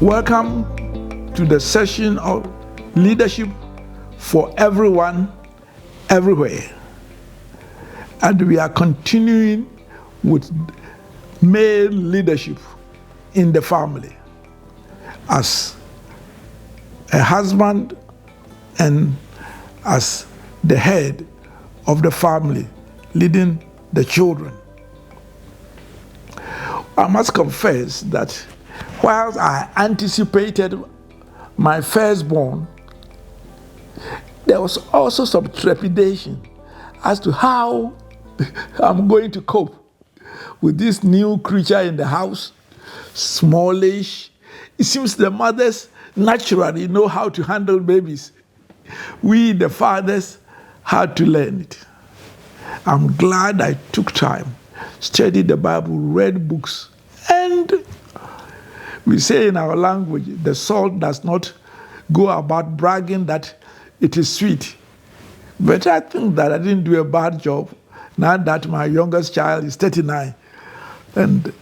Welcome to the session of Leadership for Everyone, Everywhere. And we are continuing with male leadership in the family as a husband and as the head of the family, leading the children. I must confess that whilst I anticipated my firstborn, there was also some trepidation as to how I'm going to cope with this new creature in the house, smallish. It seems the mothers naturally know how to handle babies. We, the fathers, had to learn it. I'm glad I took time, studied the Bible, read books, and we say in our language, the salt does not go about bragging that it is sweet. But I think that I didn't do a bad job now that my youngest child is 39 and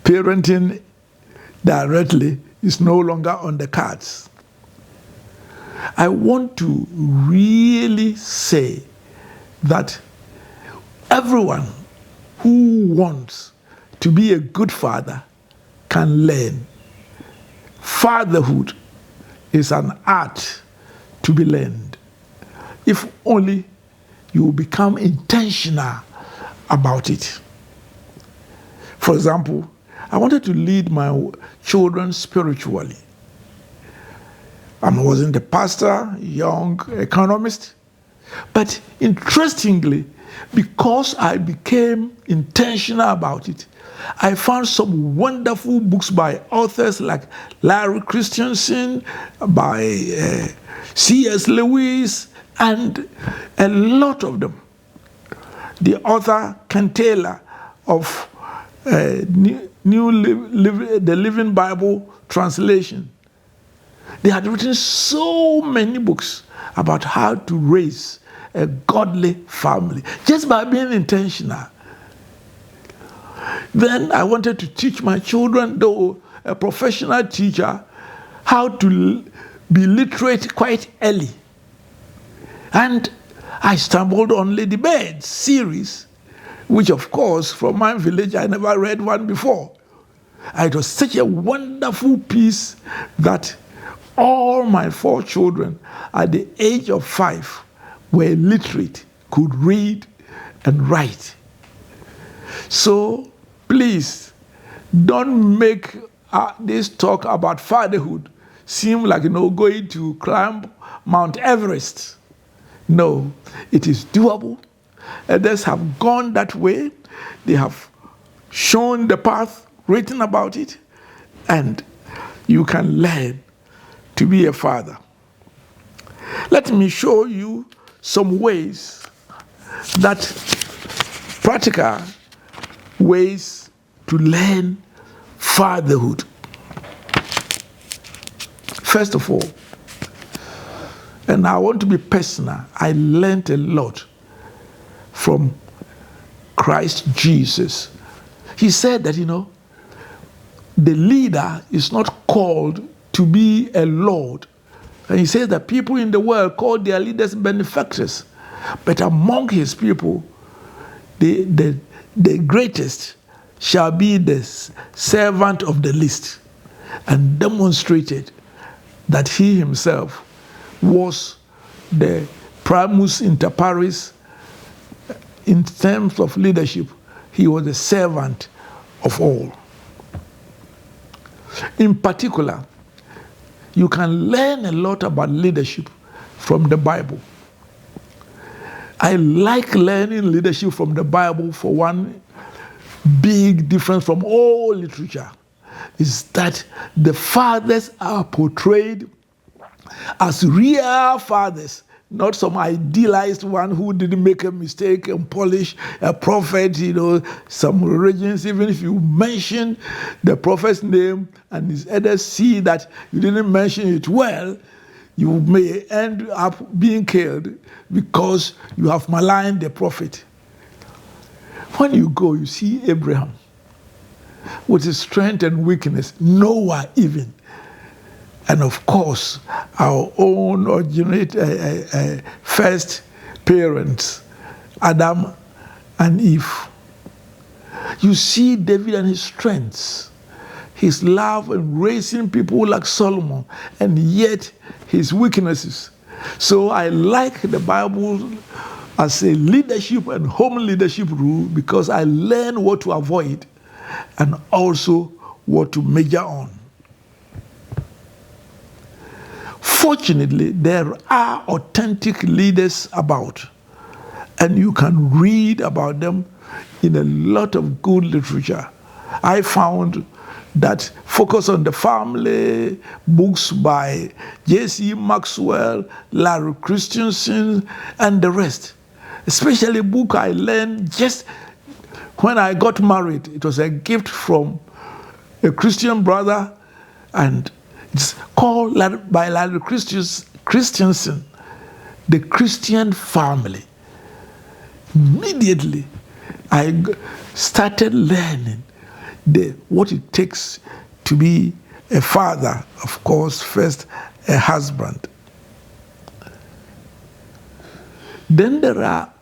parenting directly is no longer on the cards. I want to really say that everyone who wants to be a good father can learn. Fatherhood is an art to be learned. If only you become intentional about it. For example, I wanted to lead my children spiritually. I wasn't a pastor, young economist, but interestingly, because I became intentional about it, I found some wonderful books by authors like Larry Christensen, by C.S. Lewis, and a lot of them. The author Ken Taylor of the Living Bible Translation, they had written so many books about how to raise a godly family just by being intentional. Then I wanted to teach my children, though a professional teacher, how to be literate quite early. And I stumbled on Lady Bird's series, which of course from my village I never read one before. It was such a wonderful piece that all my 4 children at the age of 5 were literate, could read and write. So please, don't make this talk about fatherhood seem like, going to climb Mount Everest. No, it is doable. Others have gone that way. They have shown the path, written about it, and you can learn to be a father. Let me show you some ways, that practical ways to learn fatherhood. First of all, and I want to be personal, I learned a lot from Christ Jesus. He said that, the leader is not called to be a lord. And he says that people in the world call their leaders benefactors. But among his people, the greatest shall be the servant of the least, and demonstrated that he himself was the primus inter pares in terms of leadership. He was the servant of all. In particular, you can learn a lot about leadership from the Bible. I like learning leadership from the Bible for one big difference from all literature, is that the fathers are portrayed as real fathers, not some idealized one who didn't make a mistake and polish a prophet. Some religions, even if you mention the prophet's name and his others see that you didn't mention it well, you may end up being killed because you have maligned the prophet. When you see Abraham with his strength and weakness, Noah even, and of course, our own first parents, Adam and Eve. You see David and his strengths, his love in raising people like Solomon, and yet his weaknesses. So I like the Bible as a leadership and home leadership rule because I learn what to avoid and also what to major on. Fortunately, there are authentic leaders about, and you can read about them in a lot of good literature. I found that focus on the family, books by J.C. Maxwell, Larry Christensen, and the rest. Especially a book I learned just when I got married. It was a gift from a Christian brother, and it's called by Larry Christensen, The Christian Family. Immediately, I started learning what it takes to be a father, of course, first a husband. Then there are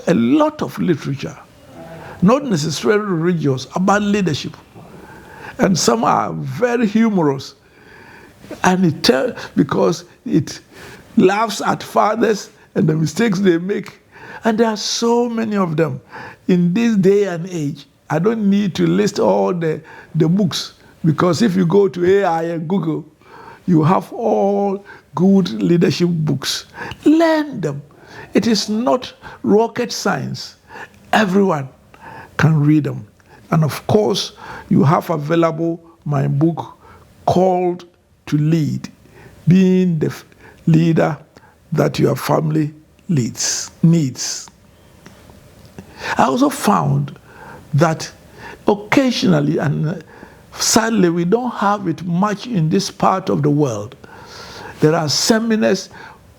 a lot of literature, not necessarily religious, about leadership. And some are very humorous. And because it laughs at fathers and the mistakes they make. And there are so many of them in this day and age. I don't need to list all the books, because if you go to AI and Google, you have all good leadership books. Learn them. It is not rocket science. Everyone can read them. And of course, you have available my book called To Lead, being the leader that your family needs. I also found that occasionally, and sadly we don't have it much in this part of the world, there are seminars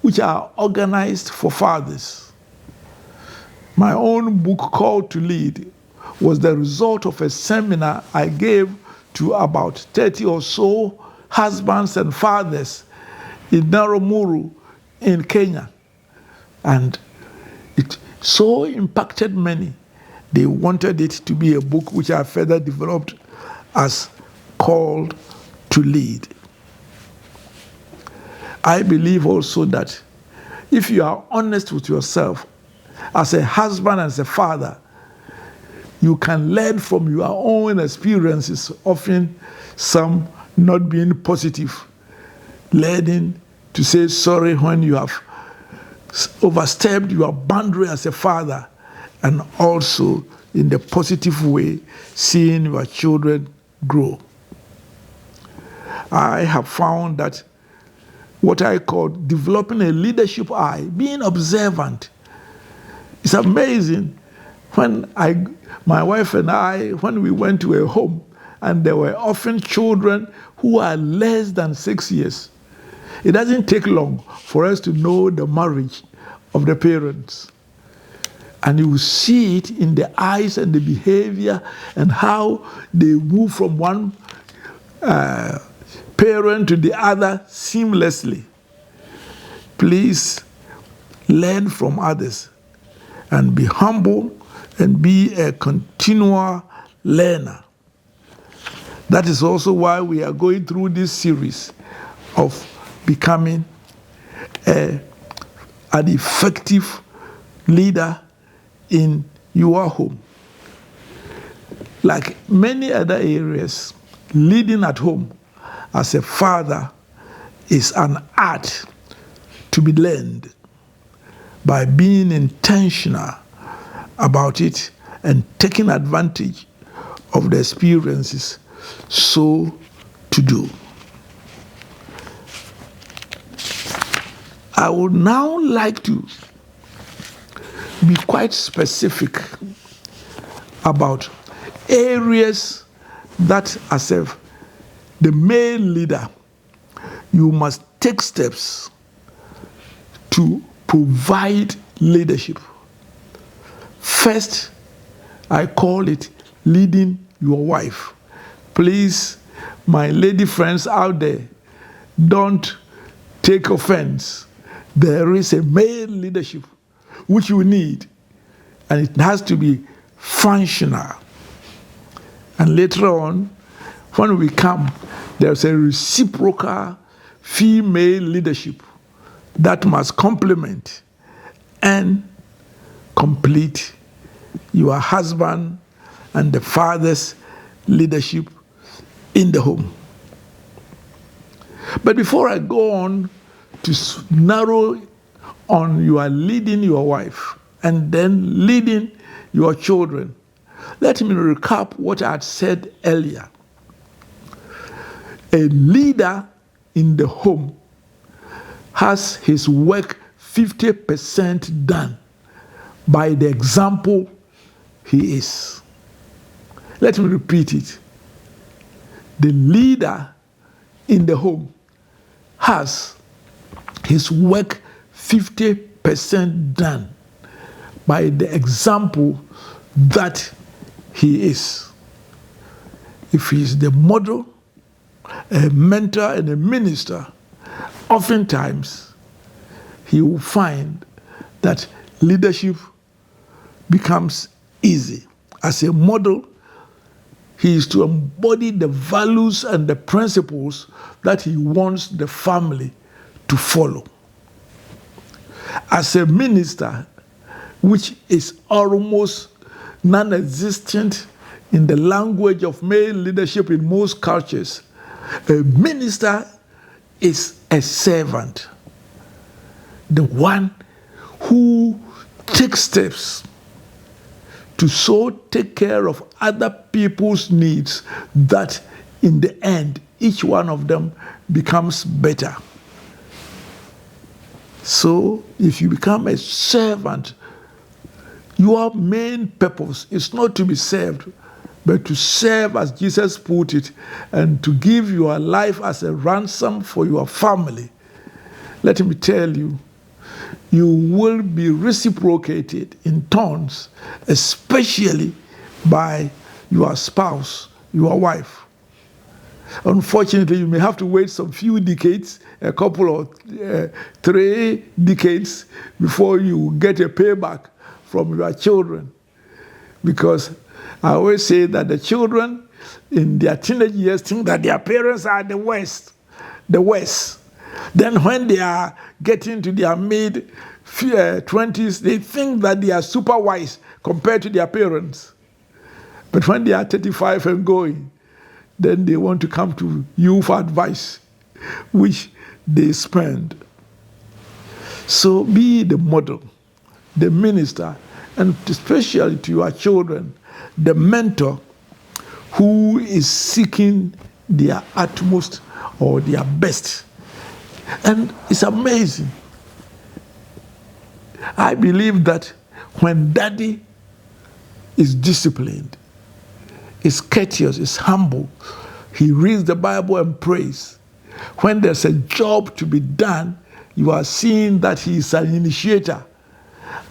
which are organized for fathers. My own book called To Lead was the result of a seminar I gave to about 30 or so husbands and fathers in Narumuru in Kenya. And it so impacted many. They wanted it to be a book which I further developed as called To Lead. I believe also that if you are honest with yourself as a husband and as a father, you can learn from your own experiences, often some not being positive, learning to say sorry when you have overstepped your boundary as a father, and also in the positive way, seeing your children grow. I have found that what I call developing a leadership eye, being observant, is amazing. When my wife and I, when we went to a home, and there were often children who are less than 6 years, it doesn't take long for us to know the marriage of the parents. And you will see it in the eyes and the behavior and how they move from one parent to the other seamlessly. Please learn from others and be humble and be a continual learner. That is also why we are going through this series of becoming an effective leader in your home. Like many other areas, leading at home as a father is an art to be learned by being intentional about it and taking advantage of the experiences so to do. I would now like to be quite specific about areas that, as the male leader, you must take steps to provide leadership. First, I call it leading your wife. Please, my lady friends out there, don't take offense. There is a male leadership which you need, and it has to be functional. And later on, when we come, there's a reciprocal female leadership that must complement and complete your husband and the father's leadership in the home. But before I go on to narrow on you are leading your wife and then leading your children, let me recap what I had said earlier. A leader in the home has his work 50% done by the example he is. Let me repeat it. The leader in the home has his work 50% done by the example that he is. If he is the model, a mentor, and a minister, oftentimes he will find that leadership becomes easy. As a model, he is to embody the values and the principles that he wants the family to follow. As a minister, which is almost non-existent in the language of male leadership in most cultures, a minister is a servant, the one who takes steps to so take care of other people's needs that in the end, each one of them becomes better. So if you become a servant, your main purpose is not to be served, but to serve as Jesus put it, and to give your life as a ransom for your family. Let me tell you, you will be reciprocated in turns, especially by your spouse, your wife. Unfortunately, you may have to wait some few decades, a couple of 3 decades, before you get a payback from your children. Because I always say that the children in their teenage years think that their parents are the West. Then when they are getting to their mid-20s, they think that they are super wise compared to their parents. But when they are 35 and going, then they want to come to you for advice, which they spend. So be the model, the minister, and especially to your children, the mentor who is seeking their utmost or their best. And it's amazing. I believe that when daddy is disciplined, is courteous, is humble, he reads the Bible and prays. When there's a job to be done, you are seeing that he is an initiator.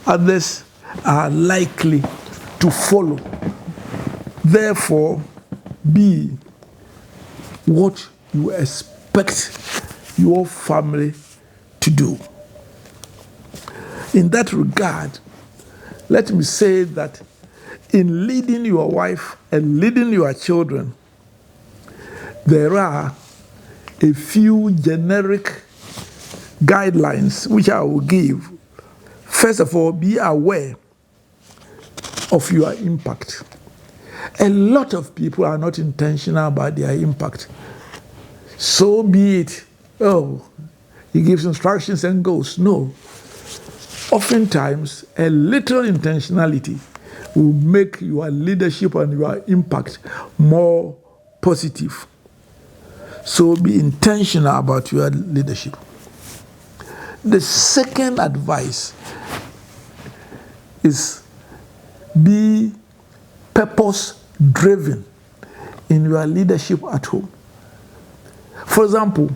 Others are likely to follow. Therefore, be what you expect your family to do. In that regard, let me say that in leading your wife and leading your children, there are a few generic guidelines which I will give. First of all, be aware of your impact. A lot of people are not intentional about their impact. So be it, he gives instructions and goes. No. Oftentimes, a little intentionality will make your leadership and your impact more positive. So be intentional about your leadership. The second advice is be purpose-driven in your leadership at home. For example,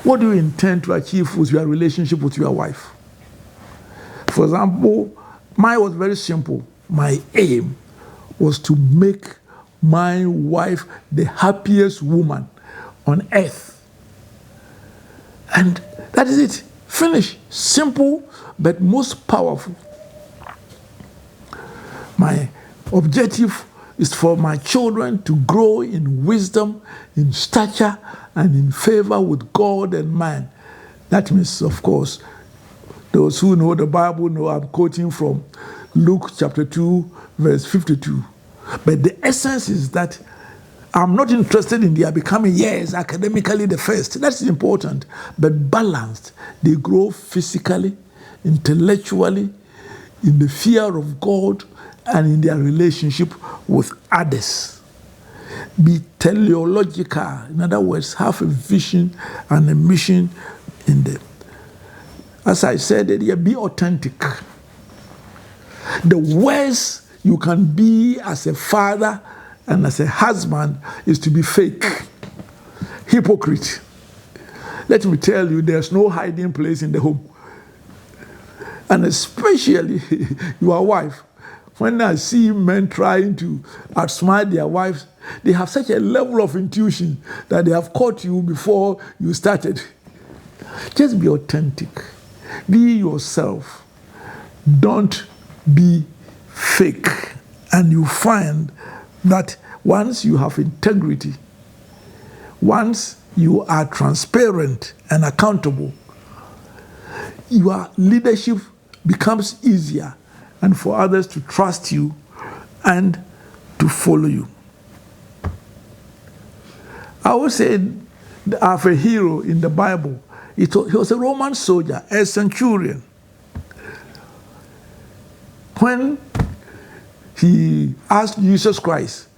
what do you intend to achieve with your relationship with your wife? For example, mine was very simple. My aim was to make my wife the happiest woman on earth. And that is it. Finish. Simple, but most powerful. My objective is for my children to grow in wisdom, in stature, and in favor with God and man. That means, of course, those who know the Bible know I'm quoting from Luke chapter 2, verse 52. But the essence is that I'm not interested in their becoming, yes, academically the first. That's important. But balanced. They grow physically, intellectually, in the fear of God, and in their relationship with others. Be teleological. In other words, have a vision and a mission in them. As I said earlier, be authentic. The worst you can be as a father and as a husband is to be fake, hypocrite. Let me tell you, there's no hiding place in the home. And especially your wife. When I see men trying to outsmart their wives, they have such a level of intuition that they have caught you before you started. Just be authentic. Be yourself. Don't be fake. And you find that once you have integrity, once you are transparent and accountable, your leadership becomes easier, and for others to trust you and to follow you. I would say I have a hero in the Bible. He was a Roman soldier, a centurion. When he asked Jesus Christ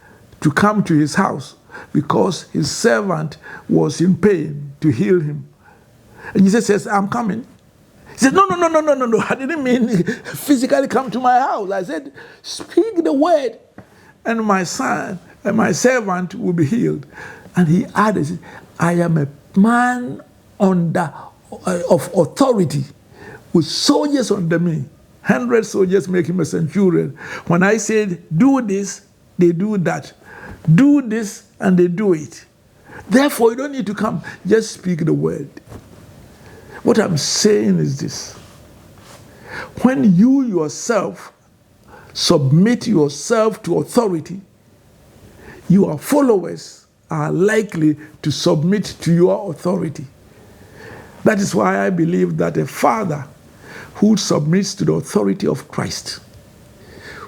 to come to his house because his servant was in pain to heal him, and Jesus says, I'm coming. He said, no. I didn't mean physically come to my house. I said, speak the word, and my son and my servant will be healed. And he added, I am a man of authority with soldiers under me. 100 soldiers make him a centurion. When I said, do this, they do that. Do this, and they do it. Therefore, you don't need to come. Just speak the word. What I'm saying is this. When you yourself submit yourself to authority, your followers are likely to submit to your authority. That is why I believe that a father who submits to the authority of Christ,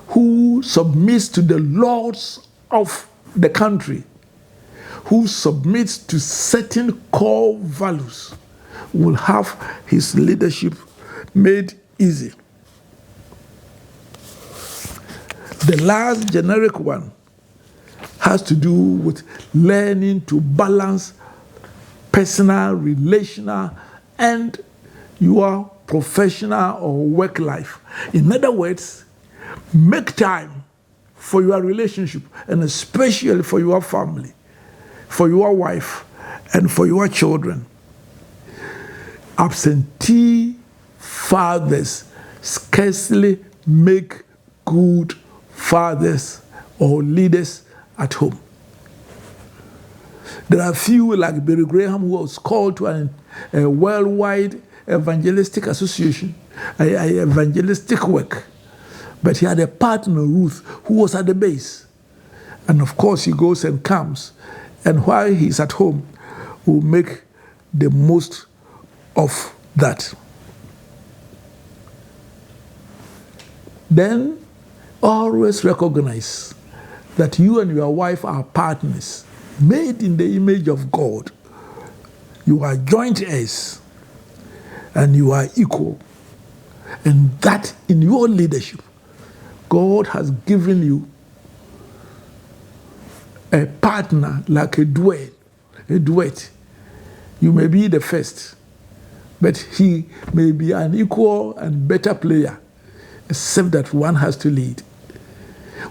who submits to the laws of the country, who submits to certain core values, will have his leadership made easy. The last generic one has to do with learning to balance personal, relational, and your professional or work life. In other words, make time for your relationship, and especially for your family, for your wife, and for your children. Absentee fathers scarcely make good fathers or leaders at home. There are few like Billy Graham, who was called to a worldwide evangelistic association, evangelistic work. But he had a partner, Ruth, who was at the base. And of course, he goes and comes. And while he's at home, will make the most of that. Then always recognize that you and your wife are partners, made in the image of God. You are joint heirs, and you are equal. And that in your leadership, God has given you a partner like a duet. You may be the first, but he may be an equal and better player, except that one has to lead.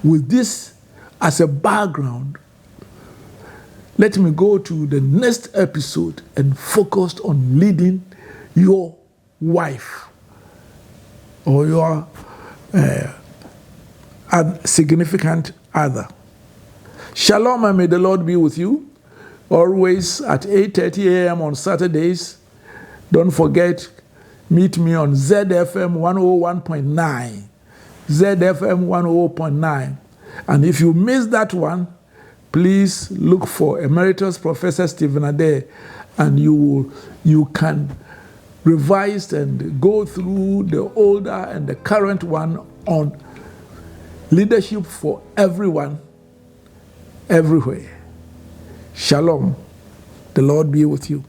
With this as a background, let me go to the next episode and focus on leading your wife or your significant other. Shalom, and may the Lord be with you. Always at 8:30 a.m. on Saturdays, Don't forget, meet me on ZFM 101.9. ZFM 101.9. And if you missed that one, please look for Emeritus Professor Stephen Adei, and you can revise and go through the older and the current one on leadership for everyone, everywhere. Shalom. The Lord be with you.